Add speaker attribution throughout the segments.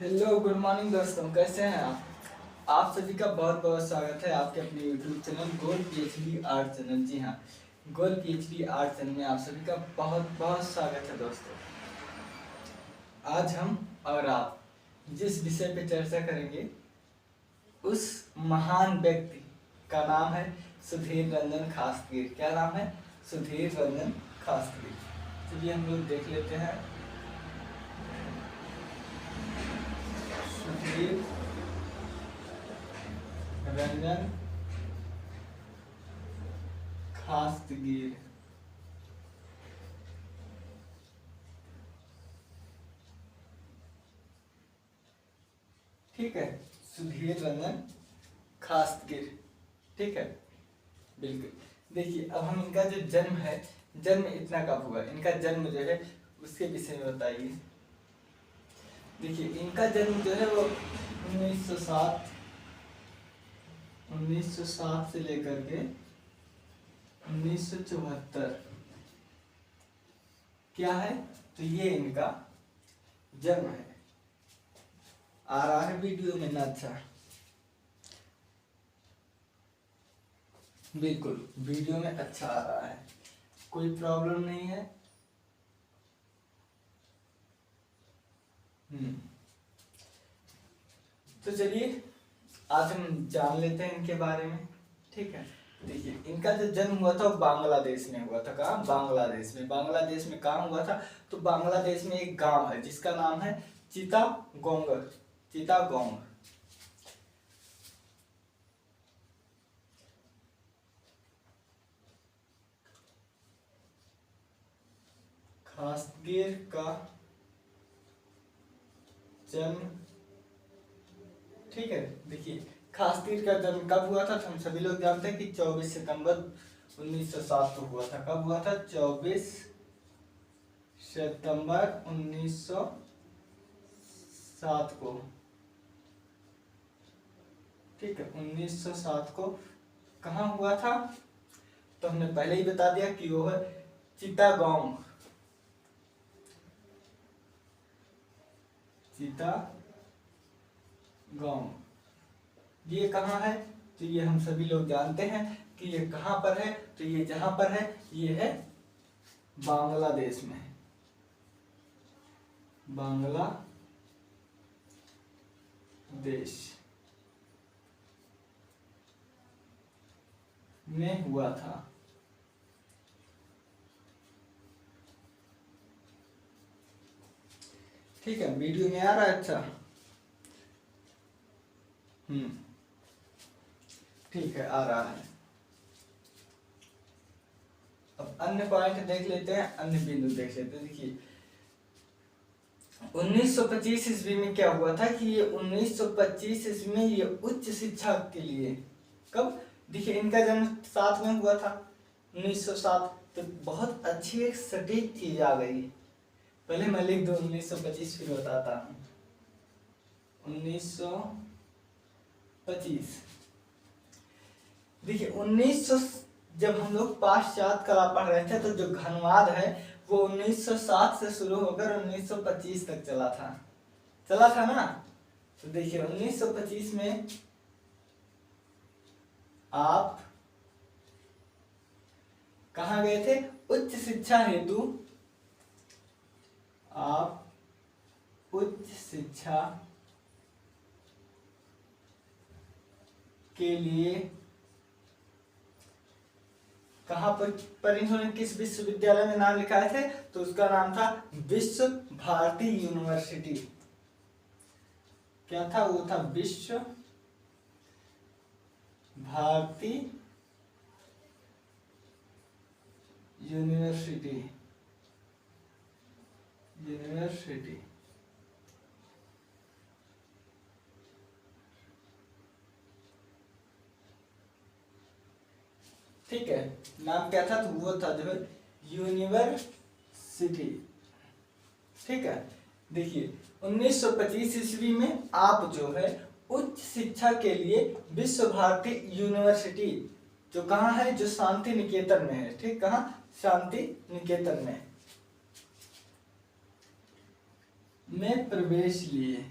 Speaker 1: Hello good morning दोस्तों, कैसे हैं आप सभी का बहुत बहुत स्वागत है आपके अपने यूट्यूब चैनल गोल पीएचडी आर्ट चैनल। जी हाँ, गोल पीएचडी आर्ट चैनल में आप सभी का बहुत बहुत स्वागत है दोस्तों। आज हम और आप जिस विषय पे चर्चा करेंगे उस महान व्यक्ति का नाम है सुधीर रंजन खासगीर। क्या नाम है? सुधीर रंजन खासगीर। चलिए हम लोग देख लेते हैं। सुधीर रंजन खासगीर। ठीक है, सुधीर रंजन खासगीर। ठीक है, बिल्कुल। देखिए, अब हम इनका जो जन्म है, जन्म इतना कब हुआ, इनका जन्म जो है उसके विषय में बताइए। देखिए, इनका जन्म जो है वो 1907 से लेकर के 1974 क्या है, तो ये इनका जन्म है। आ रहा है वीडियो में ना? अच्छा, बिल्कुल वीडियो में अच्छा आ रहा है, कोई प्रॉब्लम नहीं है। तो चलिए आज हम जान लेते हैं इनके बारे में। ठीक है, देखिए इनका जो जन्म हुआ था वो बांग्लादेश में हुआ था। कहाँ? बांग्लादेश में। बांग्लादेश में कहाँ हुआ था? तो बांग्लादेश में एक गांव है जिसका नाम है चिटागोंग। चिटागोंग। खासगीर का जन्म, ठीक है, देखिए खासगीर का जन्म कब हुआ था तो हम सभी लोग जानते हैं कि 24 सितंबर 1907 को हुआ था। कब हुआ था? 24 सितंबर 1907 को। ठीक है, 1907 को कहाँ हुआ था? तो हमने पहले ही बता दिया कि वो है चिटागोंग। चिटागोंग ये कहाँ है? तो ये हम सभी लोग जानते हैं कि ये कहाँ पर है। तो ये जहां पर है ये है बांग्लादेश में। बांग्लादेश में हुआ था। ठीक है, वीडियो में आ रहा है? अच्छा, ठीक है, आ रहा है। अब अन्य पॉइंट देख लेते हैं, अन्य बिंदु देख लेते हैं। देखिए 1925 ईस्वी में क्या हुआ था कि ये 1925 ईस्वी में ये उच्च शिक्षा के लिए, कब? देखिए इनका जन्म 7 में हुआ था, 1907। तो बहुत अच्छी एक सटीक चीज आ गई। पहले मैं लिख दूं 1925 फिर बताता हूँ। 1925 देखिए 1900 जब हम लोग पाश्चात्य कला पढ़ रहे थे तो जो घनवाद है वो 1907 से शुरू होकर 1925 तक चला था ना। तो देखिए 1925 में आप कहाँ गए थे? उच्च शिक्षा हेतु आप उच्च शिक्षा के लिए कहाँ पर इन्होंने किस विश्वविद्यालय में नाम लिखाए थे? तो उसका नाम था विश्व भारती यूनिवर्सिटी। क्या था? वो था विश्व भारती यूनिवर्सिटी। ठीक है, नाम क्या था? तो वो था जो है यूनिवर्सिटी। ठीक है, देखिए 1925 ईस्वी में आप जो है उच्च शिक्षा के लिए विश्व भारती यूनिवर्सिटी, जो कहाँ है? जो शांति निकेतन में है। ठीक, कहाँ? शांति निकेतन में प्रवेश लिए।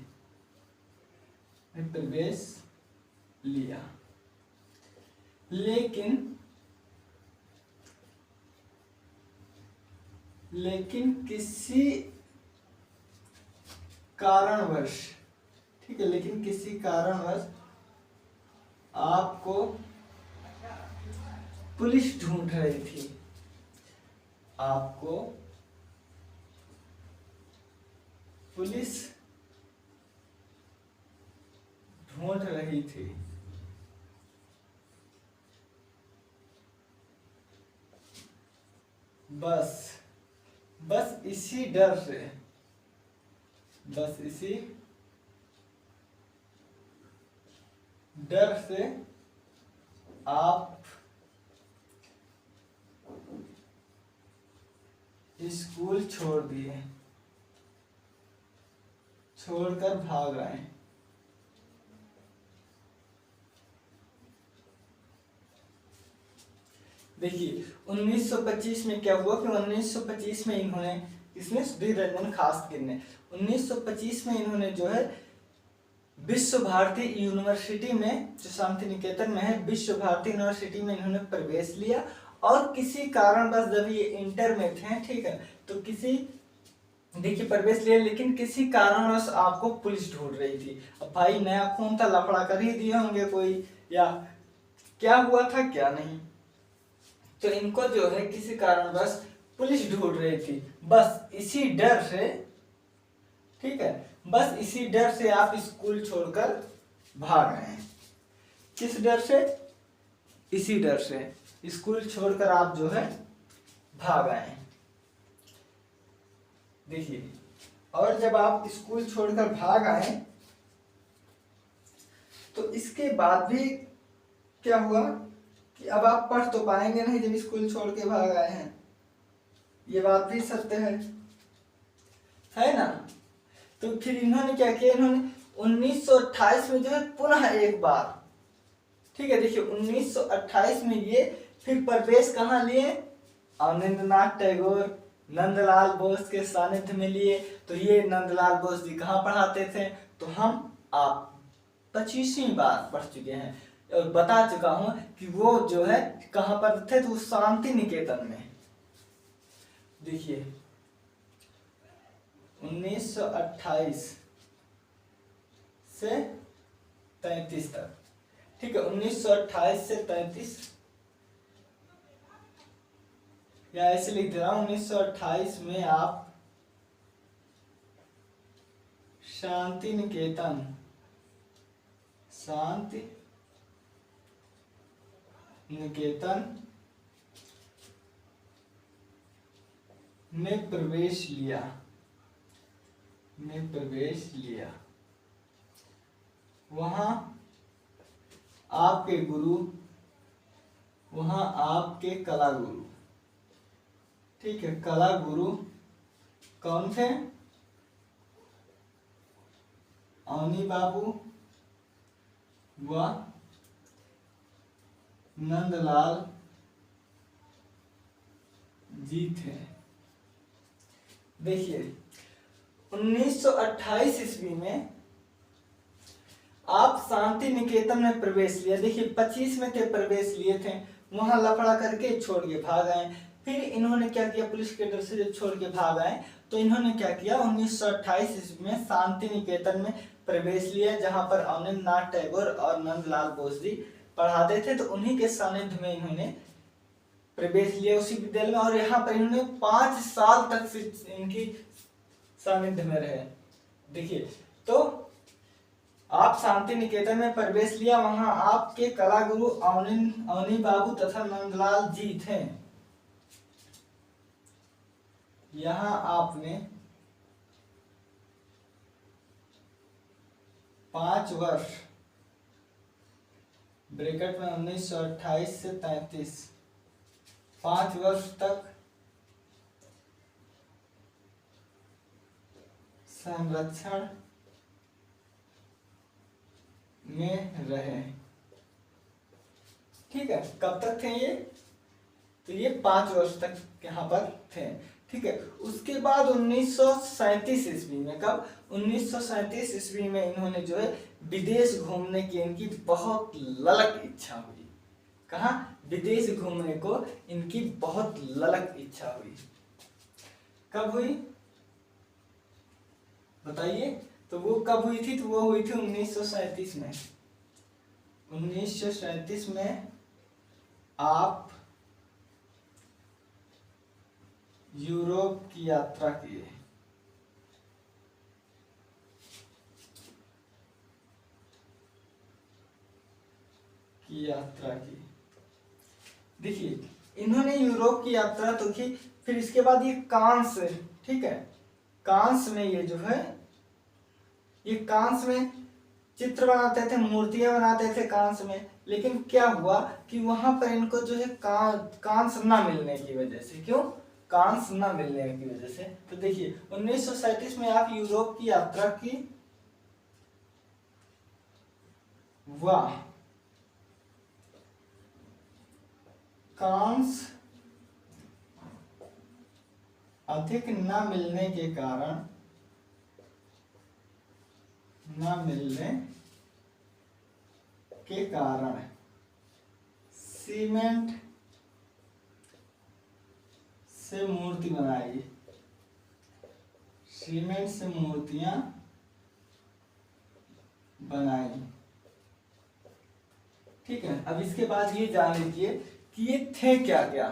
Speaker 1: में प्रवेश लिया, लेकिन किसी कारणवश, ठीक है, लेकिन किसी कारणवश आपको पुलिस ढूंढ रही थी, आपको पुलिस ढूंढ रही थी, बस इसी डर से, बस इसी डर से आप स्कूल छोड़ दिए, छोड़कर भाग आए। देखिए 1925 में क्या हुआ कि 1925 में इन्होंने, इसने सुधीर रंजन खासकर ने 1925 में इन्होंने जो है विश्व भारती यूनिवर्सिटी में, जो शांति निकेतन में है, विश्व भारती यूनिवर्सिटी में इन्होंने प्रवेश लिया। और किसी कारणवश जब ये इंटर में थे, ठीक है, तो किसी, देखिए प्रवेश लिया, लेकिन किसी कारणवश आपको पुलिस ढूंढ रही थी। अब भाई नया खून था, लफड़ा कर ही दिए होंगे कोई, या क्या हुआ था क्या नहीं, तो इनको जो है किसी कारणवश पुलिस ढूंढ रही थी। बस इसी डर से, ठीक है, बस इसी डर से आप स्कूल छोड़कर भाग गए। किस डर से? इसी डर से स्कूल छोड़कर आप जो है भाग आए। देखिए, और जब आप स्कूल छोड़कर भाग आए तो इसके बाद भी क्या हुआ कि अब आप पढ़ तो पाएंगे नहीं जब स्कूल छोड़ के भाग आए हैं, ये बात भी सत्य है ना। तो फिर इन्होंने क्या किया, इन्होंने 1928 में जो है पुनः एक बार, ठीक है, देखिए 1928 में ये फिर प्रवेश कहाँ लिए, अवनींद्रनाथ टैगोर, नंदलाल बोस के सानिध्य में लिए। तो ये नंदलाल बोस जी कहाँ पढ़ाते थे, तो हम आप 25वीं बार पढ़ चुके हैं और बता चुका हूं कि वो जो है कहाँ पर थे, तो शांति निकेतन में। देखिए 1928 से 33 तक, ठीक है, 1928 से 33, या ऐसे लिख दे रहा हूं, 1928 में आप शांति निकेतन में प्रवेश लिया। वहां आपके गुरु, वहां आपके कला गुरु, ठीक है, कला गुरु कौन थे, अवनी बाबू व नंदलाल जी थे। देखिए 1928 ईस्वी में आप शांति निकेतन में प्रवेश लिया। देखिए 25 में थे, प्रवेश लिए थे, वहां लफड़ा करके छोड़ के भाग आए। फिर इन्होंने क्या किया, पुलिस के डर से जब छोड़ के भाग आए तो इन्होंने क्या किया, 1928 ईस्वी में शांति निकेतन में प्रवेश लिया, जहां पर अवनींद्रनाथ टैगोर और नंदलाल बोस जी पढ़ाते थे। तो उन्हीं के सानिध्य में इन्होंने प्रवेश लिया उसी विद्यालय में, और यहाँ पर इन्होंने 5 साल तक इनकी सानिध्य में रहे। देखिए, तो आप शांति निकेतन में प्रवेश लिया, वहां आपके कला गुरु अवनी बाबू तथा नंदलाल जी थे। यहां आपने 5 वर्ष, ब्रैकेट में 1928 से 33, 5 वर्ष तक संरक्षण में रहे। ठीक है, कब तक थे ये, तो ये 5 वर्ष तक यहाँ पर थे। ठीक है। उसके बाद 1937 ईस्वी में, कब, 1937 ईस्वी में इन्होंने जो है विदेश घूमने की इनकी बहुत ललक इच्छा हुई। कहाँ, विदेश घूमने को इनकी बहुत ललक इच्छा हुई। कब हुई बताइए, तो वो कब हुई थी, तो वो हुई थी 1937 में। 1937 में आप यूरोप की यात्रा किए। देखिए, इन्होंने यूरोप की यात्रा तो की, फिर इसके बाद ये कांस, ठीक है, कांस में ये जो है, ये कांस में चित्र बनाते थे, मूर्तियां बनाते थे कांस में। लेकिन क्या हुआ कि वहां पर इनको जो है कांस ना मिलने की वजह से, क्यों, कांस ना मिलने की वजह से, तो देखिए 1937 में आप यूरोप की यात्रा की, वाह, कांस अधिक न मिलने के कारण, सीमेंट से मूर्ति बनाई, सीमेंट से मूर्तियां बनाई। ठीक है, अब इसके बाद ये जान लीजिए कि ये थे क्या क्या।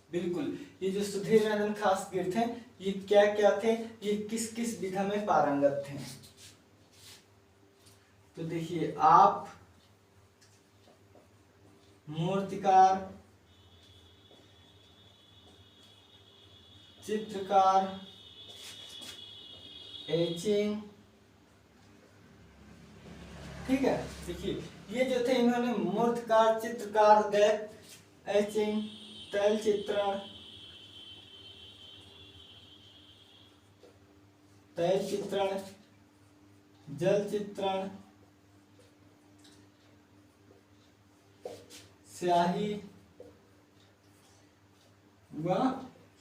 Speaker 1: बिल्कुल, ये जो सुधीर नंदन खासगिर थे, ये क्या क्या थे, ये किस किस विधा में पारंगत थे। तो देखिए, आप मूर्तिकार, चित्रकार, एचिंग, ठीक है। देखिए, ये जो थे इन्होंने मूर्तिकार, चित्रकार, एचिंग, तैल चित्रण, जल चित्रण, स्याही व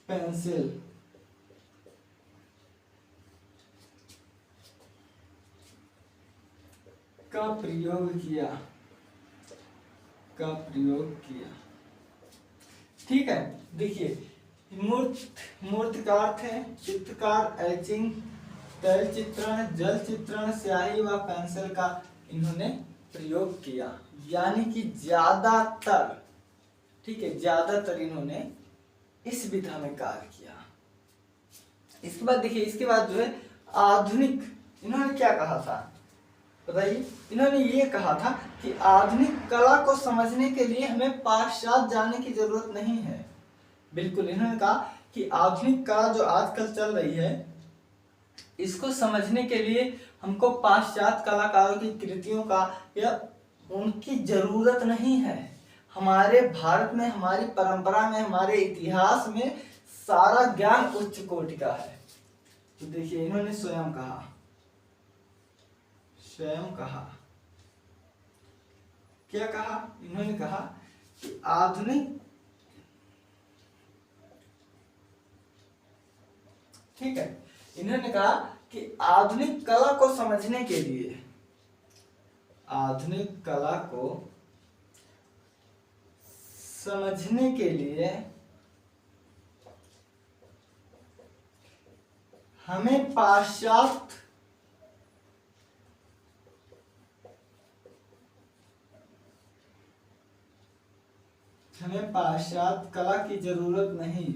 Speaker 1: पेंसिल का प्रयोग किया, ठीक है। देखिए, मूर्तिकार थे, चित्रकार, एचिंग, तैल चित्रण, जल चित्रण, स्याही व पेंसिल का इन्होंने प्रयोग किया, यानी कि ज्यादातर, ठीक है, ज्यादातर इन्होंने इस विधा में कार्य किया। इसके बाद देखिए, इसके बाद जो है आधुनिक, इन्होंने क्या कहा था बताइए, इन्होंने ये कहा था कि आधुनिक कला को समझने के लिए हमें पाश्चात्य जाने की जरूरत नहीं है। बिल्कुल, इन्होंने कहा कि आधुनिक कला जो आजकल चल रही है, इसको समझने के लिए हमको पाश्चात्य कलाकारों की कृतियों का या उनकी जरूरत नहीं है। हमारे भारत में, हमारी परंपरा में, हमारे इतिहास में सारा ज्ञान उच्च कोटि का है। तो देखिए, इन्होंने स्वयं कहा, क्या कहा, इन्होंने कहा कि आधुनिक, ठीक है, इन्होंने कहा कि आधुनिक कला को समझने के लिए, हमें पाश्चात्य कला की जरूरत नहीं,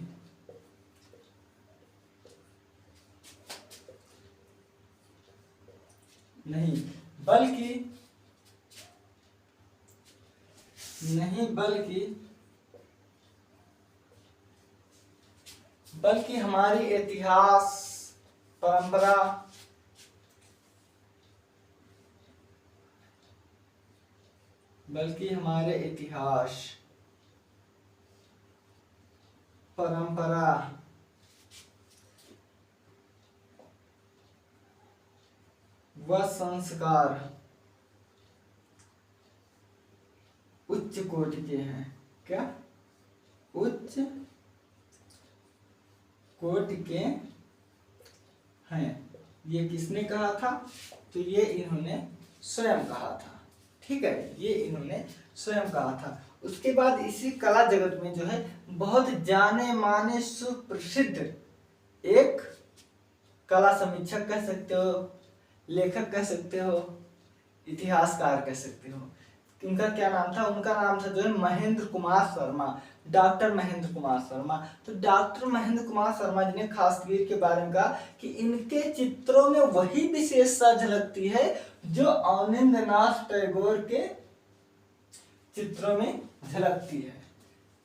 Speaker 1: बल्कि हमारी इतिहास, परंपरा, व संस्कार उच्च कोटि के हैं। क्या, उच्च कोट के हैं। ये किसने कहा था? तो ये इन्होंने स्वयं कहा था। ठीक है, ये इन्होंने स्वयं कहा था। उसके बाद इसी कला जगत में जो है बहुत जाने माने सुप्रसिद्ध एक कला समीक्षक कह सकते हो, लेखक कह सकते हो, इतिहासकार कह सकते हो। उनका क्या नाम था? उनका नाम था जो है महेंद्र कुमार शर्मा, डॉक्टर महेंद्र कुमार शर्मा। तो डॉक्टर महेंद्र कुमार शर्मा जी ने खासतगीर के बारे में कहा कि इनके चित्रों में वही विशेषता झलकती है जो अवनींद्रनाथ टैगोर के चित्रों में झलकती है।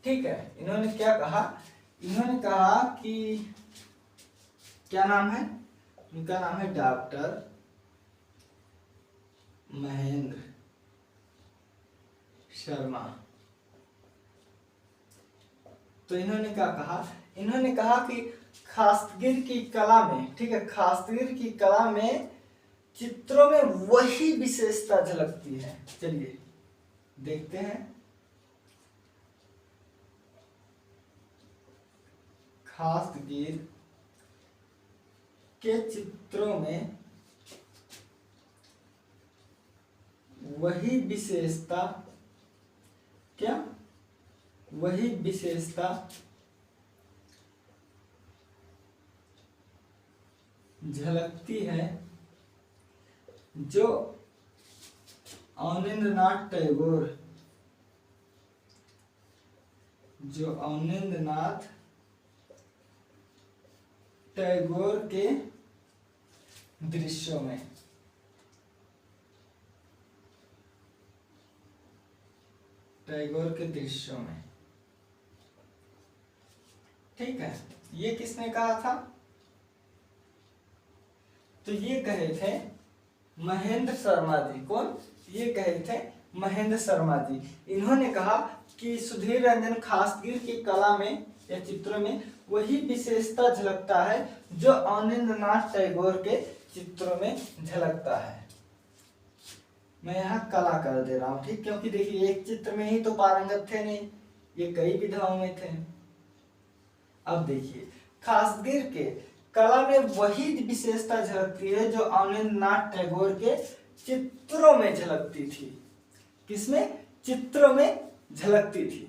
Speaker 1: ठीक है, इन्होंने क्या कहा? इन्होंने कहा कि क्या नाम है? उनका नाम है डॉक्टर महेंद्र शर्मा। तो इन्होंने क्या कहा? इन्होंने कहा कि खासतगीर की कला में, ठीक है, खासतगीर की कला में चित्रों में वही विशेषता झलकती है। चलिए देखते हैं। खासतगीर के चित्रों में वही विशेषता, क्या? वही विशेषता झलकती है जो अवनींद्रनाथ टैगोर, जो अवनींद्रनाथ टैगोर के दृश्यों में, टैगोर के दृश्यों में। ठीक है, ये किसने कहा था? तो ये कहे थे महेंद्र शर्मा जी। कौन? ये कहे थे महेंद्र शर्मा जी। इन्होंने कहा कि सुधीर रंजन खासतगीर की कला में या चित्रों में वही विशेषता झलकता है जो अवनींद्रनाथ टैगोर के चित्रों में झलकता है। मैं यहाँ कला कर दे रहा हूँ, ठीक, क्योंकि देखिए एक चित्र में ही तो पारंगत थे नहीं, ये कई विधाओं में थे। अब देखिए खासतगीर के कला में वही विशेषता झलकती है जो अवनींद्रनाथ टैगोर के चित्रों में झलकती थी। किसमें? चित्रों में झलकती थी।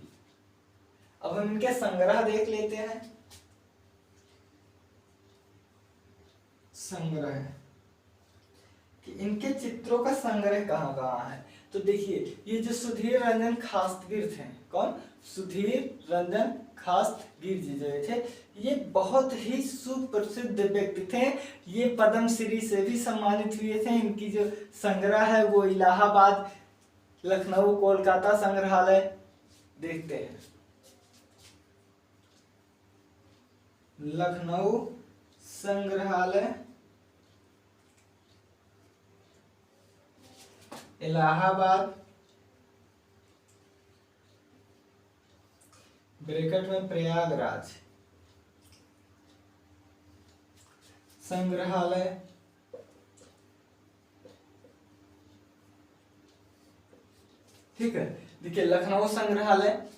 Speaker 1: अब हम इनके संग्रह देख लेते हैं। संग्रह कि इनके चित्रों का संग्रह कहाँ कहाँ है। तो देखिए ये जो सुधीर रंजन खासतगीर थे, कौन? सुधीर रंजन खासतगीर जी जो थे, ये बहुत ही सुप्रसिद्ध व्यक्ति थे। ये पद्मश्री से भी सम्मानित हुए थे। इनकी जो संग्रह है वो इलाहाबाद, लखनऊ, कोलकाता संग्रहालय देखते हैं। लखनऊ संग्रहालय, इलाहाबाद, ब्रैकेट में प्रयागराज संग्रहालय, ठीक है। देखिए लखनऊ संग्रहालय,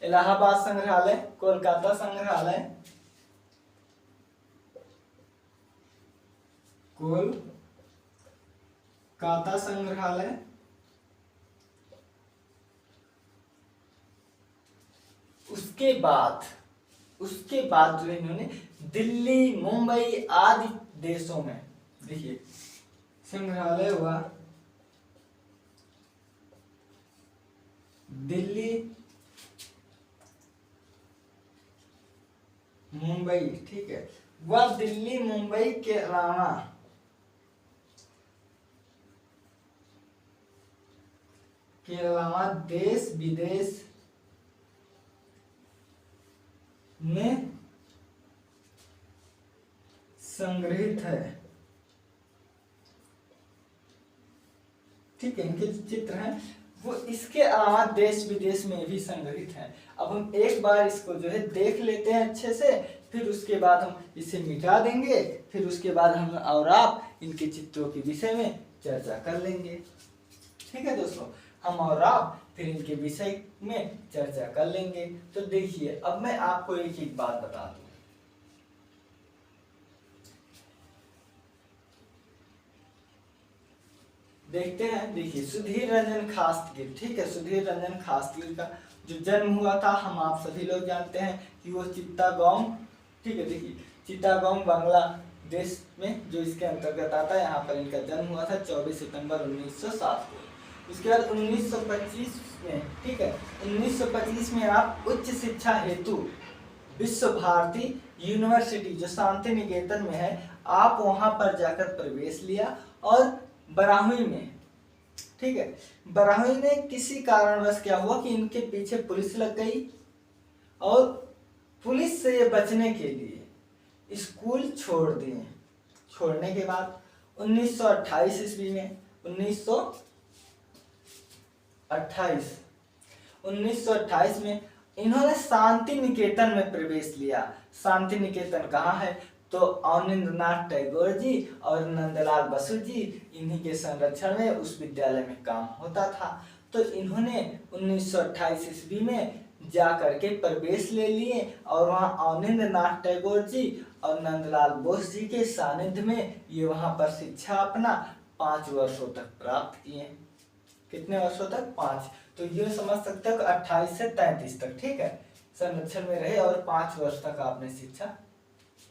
Speaker 1: इलाहाबाद संग्रहालय, कोलकाता संग्रहालय, कोलकाता संग्रहालय, उसके बाद जो इन्होंने दिल्ली, मुंबई आदि देशों में, देखिए संग्रहालय हुआ दिल्ली, मुंबई, ठीक है। वह दिल्ली मुंबई के अलावा देश विदेश में संग्रहित है, ठीक है। इनके चित्र हैं वो इसके अलावा देश विदेश में भी संग्रहित हैं। अब हम एक बार इसको जो है देख लेते हैं अच्छे से, फिर उसके बाद हम इसे मिटा देंगे, फिर उसके बाद हम और आप इनके चित्रों के विषय में चर्चा कर लेंगे। ठीक है दोस्तों, हम और आप फिर इनके विषय में चर्चा कर लेंगे। तो देखिए अब मैं आपको एक बात बता दूं, देखते हैं। देखिए सुधीर रंजन खासगिर, ठीक है, सुधीर रंजन खासगिर का जो जन्म हुआ था हम आप सभी लोग जानते हैं कि वो चित्तागोंग, ठीक है, देखिए चित्तागोंग बांग्लादेश में जो इसके अंतर्गत आता है, यहाँ पर इनका जन्म हुआ था 24 सितंबर 1907 को। उसके बाद 1925 में, ठीक है, 1925 में आप उच्च शिक्षा हेतु विश्व भारती यूनिवर्सिटी जो शांति निकेतन में है, आप वहां पर जाकर प्रवेश लिया। और बराहुई में, ठीक है, बराहुई में किसी कारणवश क्या हुआ कि इनके पीछे पुलिस लग गई और पुलिस से ये बचने के लिए स्कूल छोड़ दिए। छोड़ने के बाद 1928 ईस्वी में 1928 में इन्होंने शांति निकेतन में प्रवेश लिया। शांति निकेतन कहाँ है? तो अवनींद्रनाथ टैगोर जी और नंदलाल बसु जी, इन्हीं के संरक्षण में उस विद्यालय में काम होता था। तो इन्होंने 1928 ईस्वी में जा करके प्रवेश ले लिए और वहाँ अवनींद्रनाथ टैगोर जी और नंदलाल बोस जी के सानिध्य में ये वहाँ पर शिक्षा अपना 5 वर्षों तक प्राप्त किए। कितने वर्षों तक? 5। तो ये समझ सकते हो 28 से 33 तक, ठीक है, संरक्षण में रहे और 5 वर्ष तक आपने शिक्षा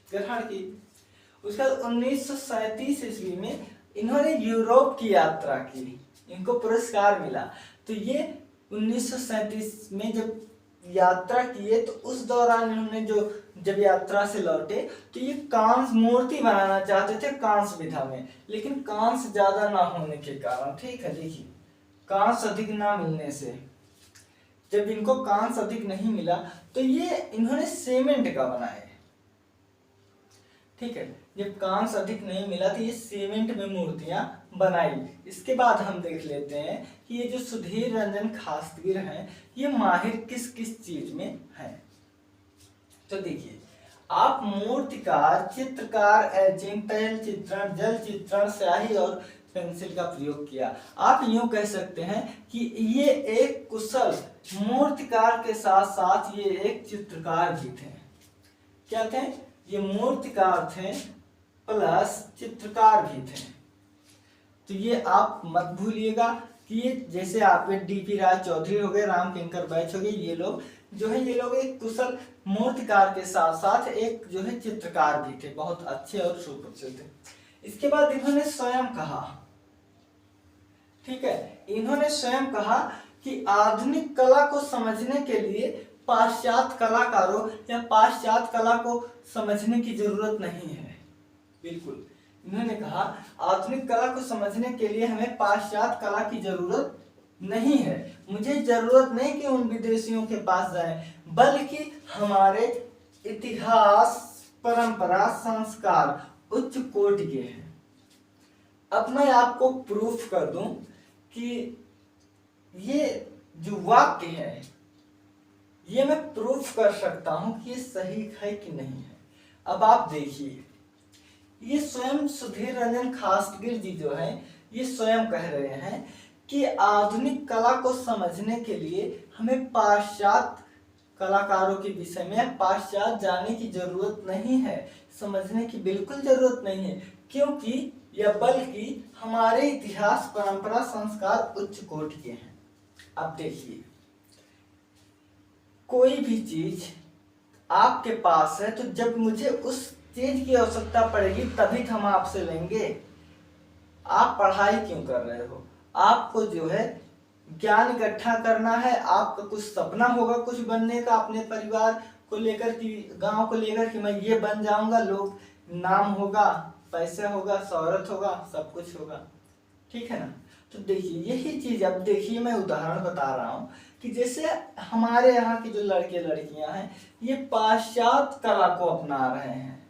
Speaker 1: ग्रहण की। उसके बाद 1937 ईस्वी में इन्होंने यूरोप की यात्रा की, इनको पुरस्कार मिला। तो ये 1937 में जब यात्रा किए तो उस दौरान इन्होंने जब यात्रा से लौटे तो ये कांस्य मूर्ति बनाना चाहते थे कांस्य विधा में, लेकिन कांस्य ज्यादा ना होने के कारण, ठीक है, देखिए कांस्य अधिक ना मिलने से, जब इनको कांस्य अधिक नहीं मिला तो ये इन्होंने सीमेंट का बनाए, ठीक है, जब कांस्य अधिक नहीं मिला तो ये सीमेंट में मूर्तियां बनाई। इसके बाद हम देख लेते हैं कि ये जो सुधीर रंजन खासगिर हैं ये माहिर किस किस चीज में हैं। तो देखिए आप मूर्तिकार, चित्रकार, एचिंग, तैल चित्रण, जल चित्रण, स्याही और पेंसिल का प्रयोग किया। आप यूं कह सकते हैं कि ये एक कुशल मूर्तिकार के साथ साथ ये एक चित्रकार भी थे। क्या थे? ये मूर्तिकार थे प्लस चित्रकार भी थे। तो ये आप मत भूलिएगा कि ये जैसे आपके डीपी राय चौधरी हो गए, राम किंकर बैच हो गए, ये लोग जो है ये लोग एक कुशल मूर्तिकार के साथ साथ एक जो है चित्रकार भी थे, बहुत अच्छे और सुप्रसिद्ध थे। इसके बाद इन्होंने स्वयं कहा, ठीक है, इन्होंने स्वयं कहा कि आधुनिक कला को समझने के लिए पाश्चात्य कलाकारों या पाश्चात्य कला को समझने की जरूरत नहीं है। बिल्कुल, इन्होंने कहा आधुनिक कला को समझने के लिए हमें पाश्चात्य कला की जरूरत नहीं है। मुझे जरूरत नहीं कि उन विदेशियों के पास जाएं, बल्कि हमारे इतिहास, परंपरा, संस्कार उच्च कोटि के हैं। अब मैं आपको प्रूफ कर दूं कि ये जो वाक्य है ये मैं प्रूफ कर सकता हूं कि ये सही है कि नहीं है। अब आप देखिए, ये स्वयं सुधीर रंजन खासगिर जी जो हैं ये स्वयं कह रहे हैं कि आधुनिक कला को समझने के लिए हमें पाश्चात्य कलाकारों के विषय में पाश्चात्य जाने की जरूरत नहीं है, समझने की बिल्कुल जरूरत नहीं है, क्योंकि या बल्कि हमारे इतिहास, परंपरा, संस्कार उच्च कोटि के हैं। अब देखिए, कोई भी चीज आपके पास है तो जब मुझे उस चीज की आवश्यकता पड़ेगी तभी हम आपसे लेंगे। आप पढ़ाई क्यों कर रहे हो? आपको जो है ज्ञान इकट्ठा करना है, आपका कुछ सपना होगा कुछ बनने का, अपने परिवार को लेकर कि गांव को लेकर कि मैं ये बन जाऊंगा, लोग नाम होगा, पैसा होगा, शोहरत होगा, सब कुछ होगा, ठीक है ना। तो देखिए यही चीज, अब देखिए मैं उदाहरण बता रहा हूँ कि जैसे हमारे यहाँ की जो लड़के लड़कियां हैं ये पाश्चात्य कला को अपना रहे हैं,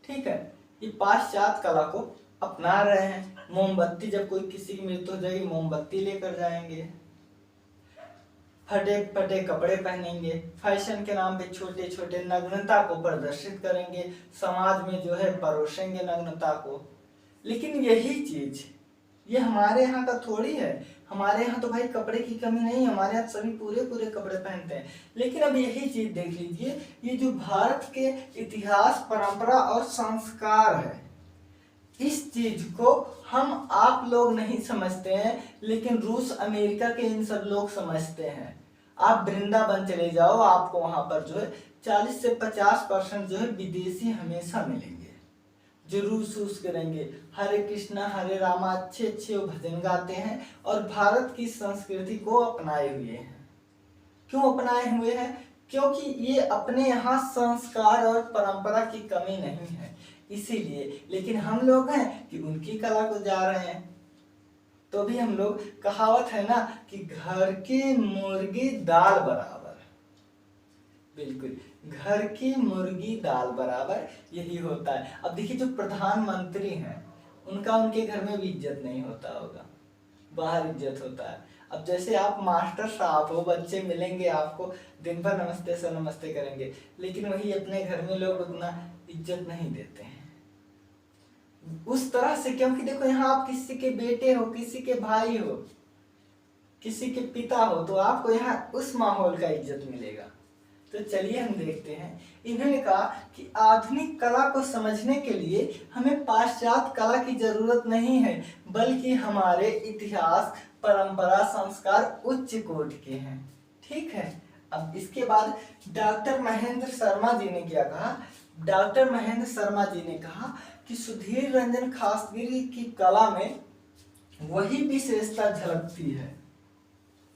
Speaker 1: ठीक है, ये पाश्चात्य कला को अपना रहे हैं। मोमबत्ती, जब कोई किसी की मृत्यु हो जाएगी मोमबत्ती लेकर जाएंगे, फटे फटे कपड़े पहनेंगे, फैशन के नाम पे छोटे छोटे नग्नता को प्रदर्शित करेंगे, समाज में जो है परोसेंगे नग्नता को। लेकिन यही चीज ये हमारे यहाँ का थोड़ी है। हमारे यहाँ तो भाई कपड़े की कमी नहीं, हमारे यहाँ सभी पूरे पूरे कपड़े पहनते हैं। लेकिन अब यही चीज देख लीजिए, ये जो भारत के इतिहास, परंपरा और संस्कार है इस चीज को हम आप लोग नहीं समझते हैं, लेकिन रूस अमेरिका के इन सब लोग समझते हैं। आप वृंदावन चले जाओ, आपको वहां पर जो है 40 से 50% जो है विदेशी हमेशा मिलेंगे, जो रूस करेंगे, हरे कृष्णा हरे रामा अच्छे अच्छे भजन गाते हैं और भारत की संस्कृति को अपनाए हुए हैं। क्यों अपनाए हुए हैं? क्योंकि ये अपने यहाँ संस्कार और परंपरा की कमी नहीं है, इसीलिए। लेकिन हम लोग हैं कि उनकी कला को जा रहे हैं। तो भी हम लोग, कहावत है ना कि घर की मुर्गी दाल बराबर, बिल्कुल घर की मुर्गी दाल बराबर यही होता है। अब देखिए जो प्रधानमंत्री हैं उनका उनके घर में भी इज्जत नहीं होता होगा, बाहर इज्जत होता है। अब जैसे आप मास्टर साहब हो, बच्चे मिलेंगे आपको दिन भर नमस्ते सर नमस्ते करेंगे, लेकिन वही अपने घर में लोग उतना इज्जत नहीं देते हैं उस तरह से। क्योंकि देखो यहाँ आप किसी के बेटे हो, किसी के भाई हो, किसी के पिता हो, तो आपको यहाँ उस माहौल का इज्जत मिलेगा। तो चलिए हम देखते हैं। इन्होंने कहा कि आधुनिक कला को समझने के लिए हमें पाश्चात्य कला की जरूरत नहीं है, बल्कि हमारे इतिहास परंपरा संस्कार उच्च कोटि के हैं। ठीक है। अब इसके बाद डॉक्टर महेंद्र शर्मा जी ने क्या कहा? डॉक्टर महेंद्र शर्मा जी ने कहा कि सुधीर रंजन खासगिरी की कला में वही विशेषता झलकती है।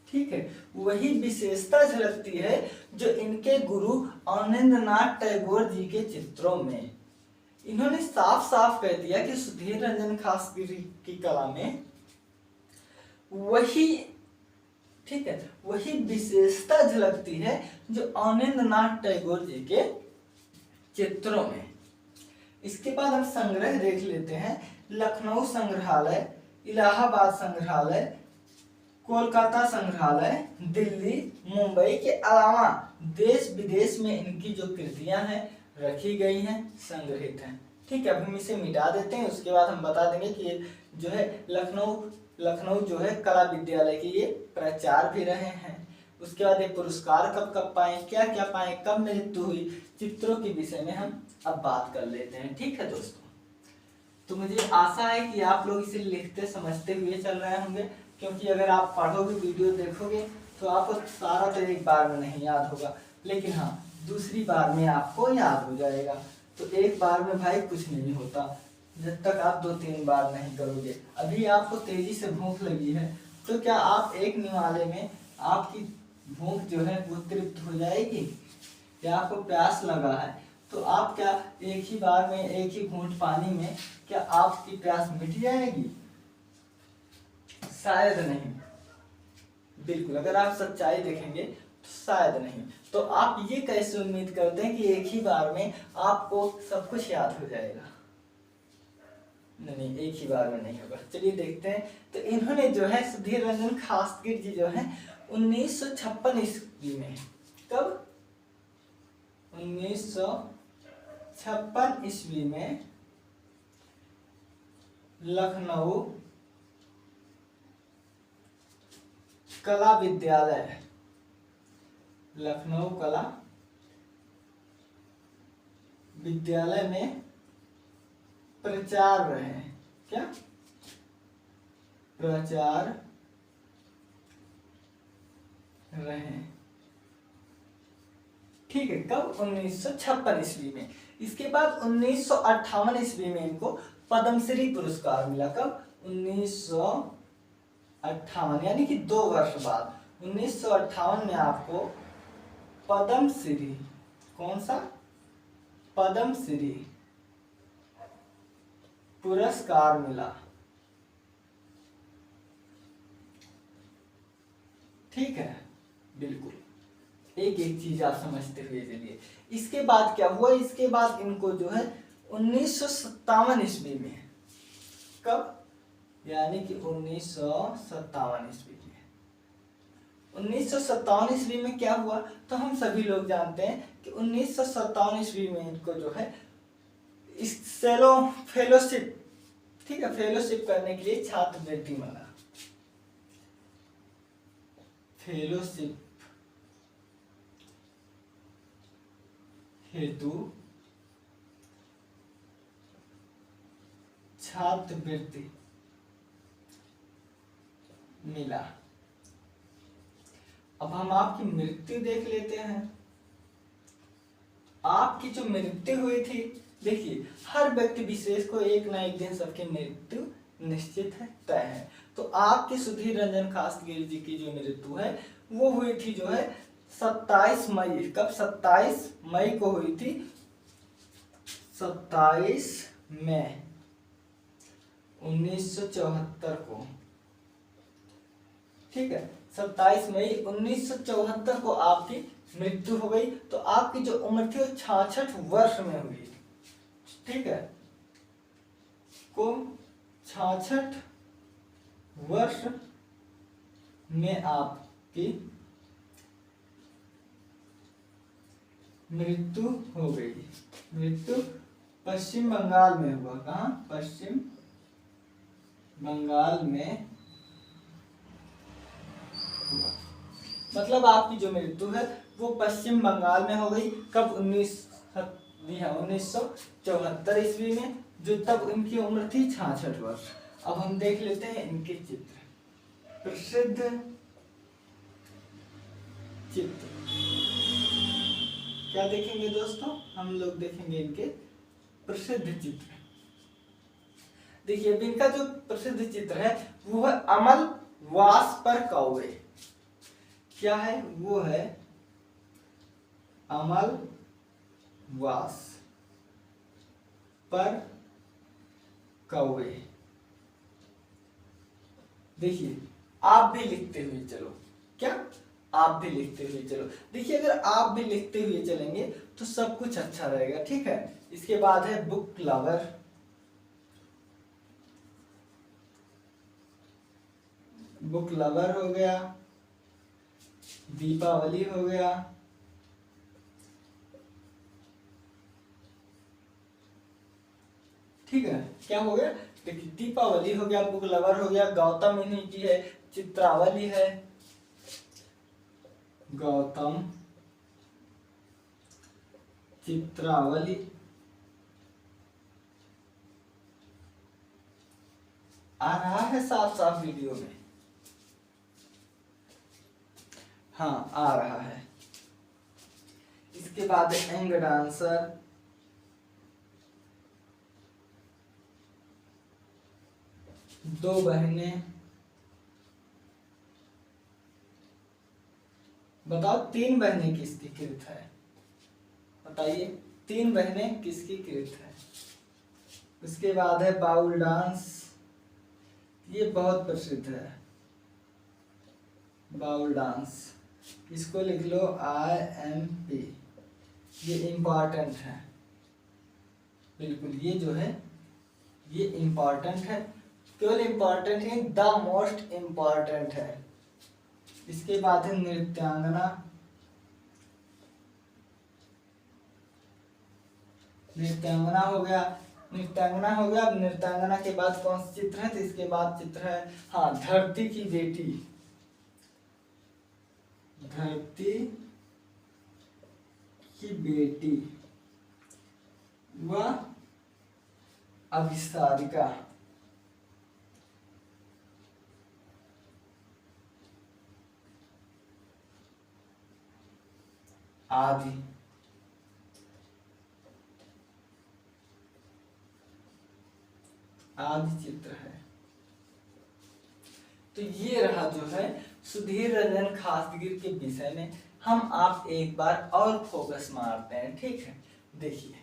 Speaker 1: ठीक है, वही विशेषता झलकती है जो इनके गुरु आनंदनाथ टैगोर जी के चित्रों में। इन्होंने साफ साफ कह दिया कि सुधीर रंजन खासगिरी की कला में वही, ठीक है, वही विशेषता झलकती है जो आनंदनाथ टैगोर जी के चित्रों में। इसके बाद हम संग्रह देख लेते हैं। लखनऊ संग्रहालय, इलाहाबाद संग्रहालय, कोलकाता संग्रहालय, दिल्ली, मुंबई के अलावा देश विदेश में इनकी जो कृतियां हैं रखी गई हैं, संग्रहित हैं। ठीक है, अब हम इसे मिटा देते हैं। उसके बाद हम बता देंगे कि जो है लखनऊ जो है कला विद्यालय के ये प्राचार्य भी रहे हैं। उसके बाद ये पुरस्कार कब कब पाए, क्या क्या पाए, कब मृत्यु हुई, चित्रों के विषय में हम अब बात कर लेते हैं। ठीक है दोस्तों, तो मुझे आशा है कि आप लोग इसे लिखते समझते हुए चल रहे होंगे, क्योंकि अगर आप पढ़ोगे वीडियो देखोगे तो आपको सारा तो एक बार में नहीं याद होगा, लेकिन हाँ दूसरी बार में आपको याद हो जाएगा। तो एक बार में भाई कुछ नहीं होता जब तक आप 2-3 बार नहीं करोगे। अभी आपको तेजी से भूख लगी है, तो क्या आप एक निवाले में आपकी भूख जो है वो तृप्त हो जाएगी? या आपको प्यास लगा है तो आप क्या एक ही बार में एक ही घूंट पानी में क्या आपकी प्यास मिट जाएगी? शायद नहीं, बिल्कुल। अगर आप सच्चाई देखेंगे तो शायद नहीं। तो आप ये कैसे उम्मीद करते हैं कि एक ही बार में आपको सब कुछ याद हो जाएगा? नहीं, एक ही बार में नहीं होगा। चलिए देखते हैं। तो इन्होंने जो है सुधीर रंजन खासगिर जी जो है 1956 ईस्वी में, कब? 1956 ईस्वी में लखनऊ कला विद्यालय, लखनऊ कला विद्यालय में प्राचार्य रहे। क्या? प्राचार्य रहे। ठीक है, कब? 1956 ईस्वी में। इसके बाद 1958 ईस्वी में इनको पद्मश्री पुरस्कार मिला। कब? 1958, यानी कि 2 वर्ष बाद 1958 में आपको पद्मश्री, कौन सा? पद्मश्री पुरस्कार मिला। ठीक है, बिल्कुल। एक एक चीज आप समझते हुए चलिए। इसके बाद क्या हुआ? इसके बाद इनको जो है 1957 ईस्वी में, कब? यानी कि 1957 ईस्वी में। 1957 ईस्वी में क्या हुआ? तो हम सभी लोग जानते हैं कि 1957 ईस्वी में इनको जो है इस फेलोशिप, ठीक है, फेलोशिप करने के लिए छात्रवृत्ति मिला। फेलोशिप हेतु छात्रवृत्ति मिला। अब हम आपकी मृत्यु देख लेते हैं। आपकी जो मृत्यु हुई थी, देखिए हर व्यक्ति विशेष को एक ना एक दिन सबकी मृत्यु निश्चित है, तय है। तो आपके सुधीर रंजन खासगिर जी की जो मृत्यु है वो हुई थी जो है 27 मई। कब? 27 मई को हुई थी, 27 मई 1974 को। ठीक है, 27 मई 1974 को आपकी मृत्यु हो गई। तो आपकी जो उम्र थी वो 66 वर्ष में हुई। ठीक है, को 66 वर्ष में आपकी मृत्यु हो गई। मृत्यु पश्चिम बंगाल में हुआ। कहाँ? पश्चिम बंगाल में हुआ। मतलब आपकी जो मृत्यु है वो पश्चिम बंगाल में हो गई। कब? 1974 ईस्वी में, जो तब इनकी उम्र थी 66 वर्ष। अब हम देख लेते हैं इनके चित्र, प्रसिद्ध चित्र। क्या देखेंगे दोस्तों? हम लोग देखेंगे इनके प्रसिद्ध चित्र। देखिए इनका जो प्रसिद्ध चित्र है वो है अमल वास पर कौवे। क्या है? वो है अमल वास पर कौवे। देखिए आप भी लिखते हुए चलो। क्या? आप भी लिखते हुए चलो। देखिए अगर आप भी लिखते हुए चलेंगे तो सब कुछ अच्छा रहेगा। ठीक है, इसके बाद है बुक लवर। बुक लवर हो गया, दीपावली हो गया, ठीक है। क्या हो गया? देखिए दीपावली हो गया, बुक लवर हो गया, गौतम इन्हीं की है, चित्रावली है, गौतम चित्रावली, आ रहा है साफ साफ वीडियो में? हाँ आ रहा है। इसके बाद एंग डांसर, दो बहनें। बताओ तीन बहनें किसकी कृत है? बताइए तीन बहनें किसकी कृत है? उसके बाद है बाउल डांस, ये बहुत प्रसिद्ध है, बाउल डांस। इसको लिख लो IMP, ये इम्पॉर्टेंट है बिल्कुल। ये जो है ये इम्पॉर्टेंट है, केवल इम्पॉर्टेंट है, द मोस्ट इम्पॉर्टेंट है। इसके बाद है नृत्यांगना। नृत्यांगना हो गया, नृत्यांगना हो गया। नृत्यांगना के बाद कौन सा चित्र है? तो इसके बाद चित्र है, हाँ, धरती की बेटी। धरती की बेटी व अभिसारिका। आदि। आदि चित्र है। तो ये रहा जो है सुधीर रंजन खासगिर के विषय में। हम आप एक बार और फोकस मारते हैं। ठीक है, देखिए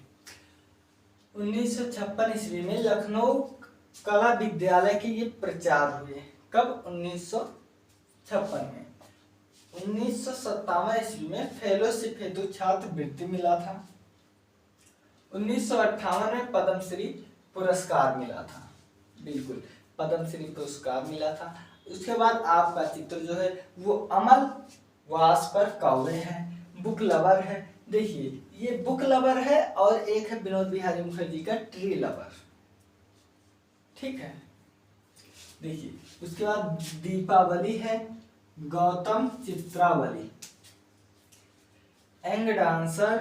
Speaker 1: 1956 ईस्वी में लखनऊ कला विद्यालय के ये प्रचार हुए। कब? 1956 में। 1957 ईस्वी में फेलोशिप हेतु छात्रवृत्ति मिला था। 1958 में पद्मश्री पुरस्कार मिला था। बिल्कुल, पद्मश्री पुरस्कार मिला था। उसके बाद आपका चित्र जो है वो अमल वास पर कौवे है, बुक लवर है। देखिए ये बुक लवर है और एक है विनोद बिहारी मुखर्जी का ट्री लवर। ठीक है, देखिए उसके बाद दीपावली है, गौतम चित्रावली, एंग डांसर,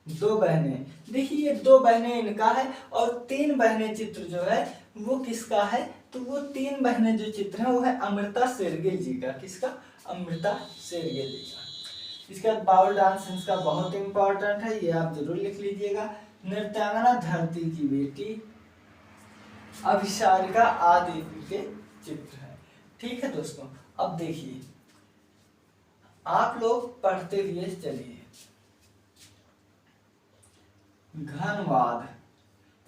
Speaker 1: दो बहनें। देखिए ये दो बहनें इनका है और तीन बहनें चित्र जो है वो किसका है? तो वो 3 बहनें जो चित्र है वो है अमृता शेरगिल जी का। किसका? अमृता शेरगिल जी का। इसके बाद बाउल डांस इसका बहुत इंपॉर्टेंट है, ये आप जरूर लिख लीजिएगा। नृत्यांगना धरती की बेटी अभिसारिका आदि के चित्र है। ठीक है दोस्तों, अब देखिए आप लोग पढ़ते हुए चलिए। घनवाद,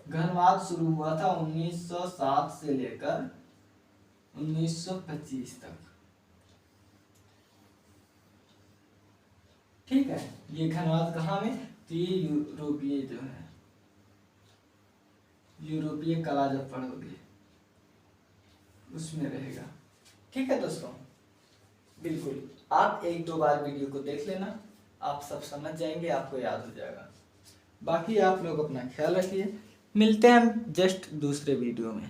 Speaker 1: घनवाद शुरू हुआ था 1907 से लेकर 1925 तक। ठीक है, ये घनवाद कहाँ में? तो ये यूरोपीय जो है, यूरोपीय कला जब पढ़ोगे उसमें रहेगा। ठीक है दोस्तों, बिल्कुल आप 1-2 बार वीडियो को देख लेना, आप सब समझ जाएंगे, आपको याद हो जाएगा। बाकी आप लोग अपना ख्याल रखिए, मिलते हैं हम जस्ट दूसरे वीडियो में।